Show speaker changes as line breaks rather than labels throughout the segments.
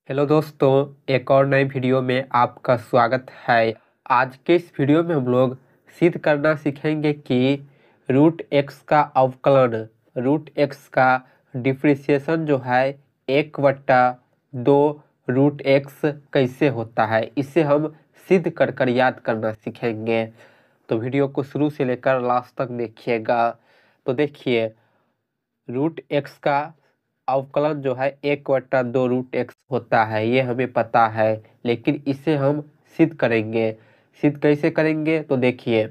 Hello दोस्तों, एक और नई वीडियो में आपका स्वागत है। आज के इस वीडियो में हम लोग सिद्ध करना सीखेंगे कि रूट एक्स का अवकलन, रूट एक्स का डिफरेंशिएशन जो है 1/2 रूट एक्स कैसे होता है, इसे हम सिद्ध कर याद करना सीखेंगे। तो वीडियो को शुरू से लेकर लास्ट तक देखिएगा। तो देखिए, रूट एक्स का अवकलन जो है 1/2 रूट एक्स होता है, ये हमें पता है। लेकिन इसे हम सिद्ध करेंगे। सिद्ध कैसे करेंगे? तो देखिए,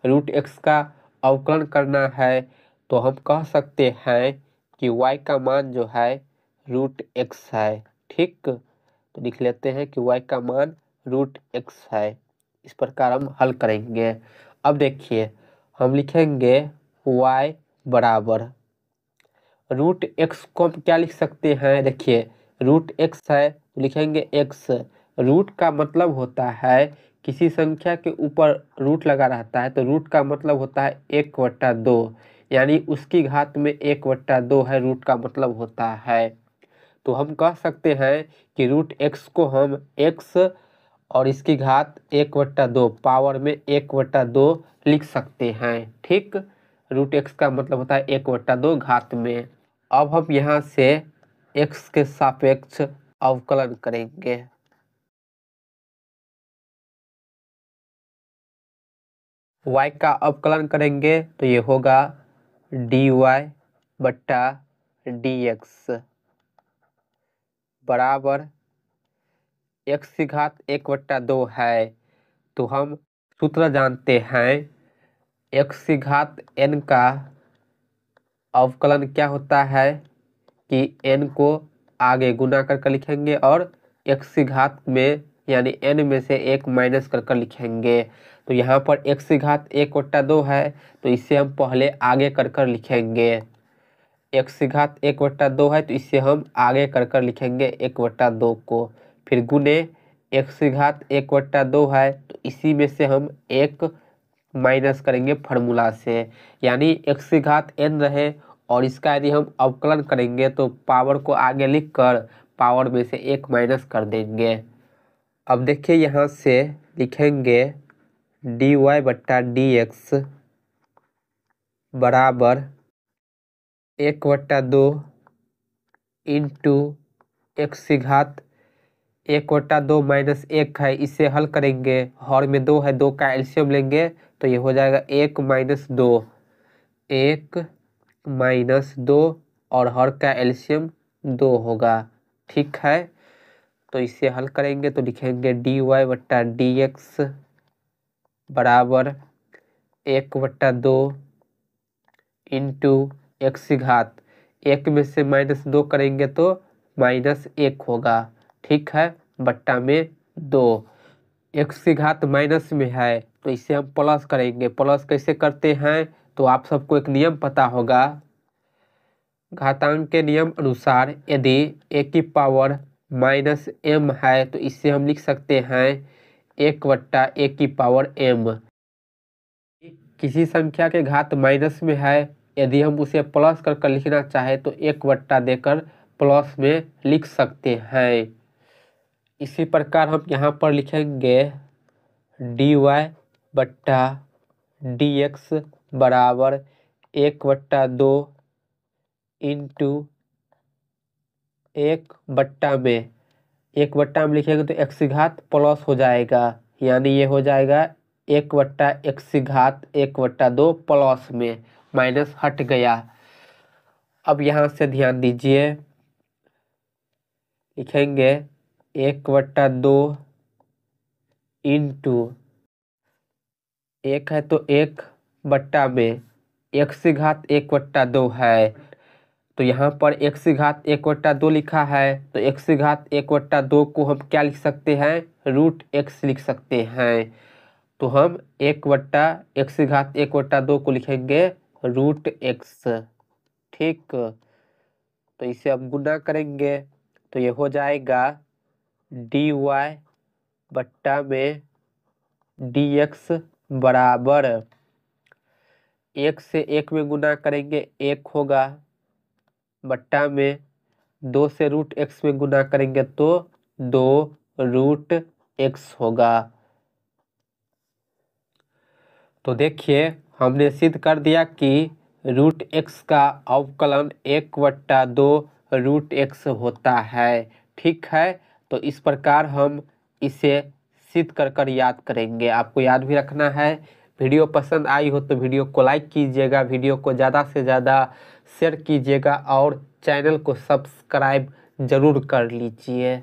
रूट एक्स का अवकलन करना है तो हम कह सकते हैं कि y का मान जो है रूट एक्स है। ठीक, तो लिख लेते हैं कि y का मान रूट एक्स है। इस प्रकार हम हल करेंगे। अब देखिए, हम लिखेंगे y बराबर रूट एक्स को हम क्या लिख सकते हैं। देखिए, रूट एक्स है तो लिखेंगे एक्स। रूट का मतलब होता है किसी संख्या के ऊपर रूट लगा रहता है, तो रूट का मतलब होता है 1/2, यानी उसकी घात में 1/2 है, रूट का मतलब होता है। तो हम कह सकते हैं कि रूट एक्स को हम एक्स और इसकी घात 1/2 पावर में 1/2 लिख सकते हैं। ठीक, रूट एक्स का मतलब होता है 1/2 घात में। अब हम यहाँ से x के सापेक्ष अवकलन करेंगे। y का अवकलन करेंगे तो ये होगा dy/dx बराबर x की घात 1/2 है। तो हम सूत्र जानते हैं, x की घात n का अवकलन क्या होता है कि n को आगे गुना कर लिखेंगे और x की घात में यानी n में से 1 माइनस कर लिखेंगे। तो यहाँ पर x की घात 1/2 है, तो इसे हम पहले आगे कर लिखेंगे। x की घात 1/2 है तो इसे हम आगे कर लिखेंगे 1/2 को। फिर गुने x की घात 1/2 है तो इसी में से हम 1 माइनस करेंगे फार्मूला से, यानी x की घात n रहे और इसका यदि हम अवकलन करेंगे तो पावर को आगे लिखकर पावर में से 1 माइनस कर देंगे। अब देखिए, यहाँ से लिखेंगे dy/dx बराबर 1/2 इंटू एक्स की घात 1/2 माइनस 1 है, इसे हल करेंगे। हर में 2 है, 2 का एलसीएम लेंगे तो ये हो जाएगा 1 - 2, 1 - 2 और हर का एलसीएम 2 होगा। ठीक है, तो इसे हल करेंगे तो लिखेंगे dy/dx बराबर 1/2 इंटू एक्स की घात 1 में से -2 करेंगे तो -1 होगा। ठीक है, बट्टा में 2। एक्स की घात माइनस में है तो इसे हम प्लस करेंगे। प्लस कैसे करते हैं तो आप सबको एक नियम पता होगा। घातांक के नियम अनुसार यदि a की पावर -m है तो इसे हम लिख सकते हैं 1/a की पावर m। किसी संख्या के घात माइनस में है, यदि हम उसे प्लस कर लिखना चाहे तो 1/, देकर प्लस में लिख सकते हैं। इसी प्रकार हम यहाँ पर लिखेंगे dy/dx बराबर 1/2 इंटू 1/, में 1/, में लिखेंगे तो x की घात प्लस हो जाएगा, यानी ये हो जाएगा 1/x की घात 1/2 प्लस में माइनस हट गया। अब यहाँ से ध्यान दीजिए, लिखेंगे 1/2 इंटू 1 है तो 1/, में x की घात 1/2 है, तो यहाँ पर x की घात 1/2 लिखा है तो x की घात 1/2 को हम क्या लिख सकते हैं, रूट एक्स लिख सकते हैं। तो हम 1/x की घात 1/2 को लिखेंगे रूट एक्स। ठीक, तो इसे हम गुना करेंगे तो ये हो जाएगा dy/, में dx बराबर 1 से 1 में गुना करेंगे 1 होगा, बट्टा में 2 से रूट एक्स में गुना करेंगे तो 2√x होगा। तो देखिए हमने सिद्ध कर दिया कि √x का अवकलन 1/2√x होता है। ठीक है, तो इस प्रकार हम इसे सिद्ध कर याद करेंगे। आपको याद भी रखना है। वीडियो पसंद आई हो तो वीडियो को लाइक कीजिएगा, वीडियो को ज़्यादा से ज़्यादा शेयर कीजिएगा और चैनल को सब्सक्राइब ज़रूर कर लीजिए।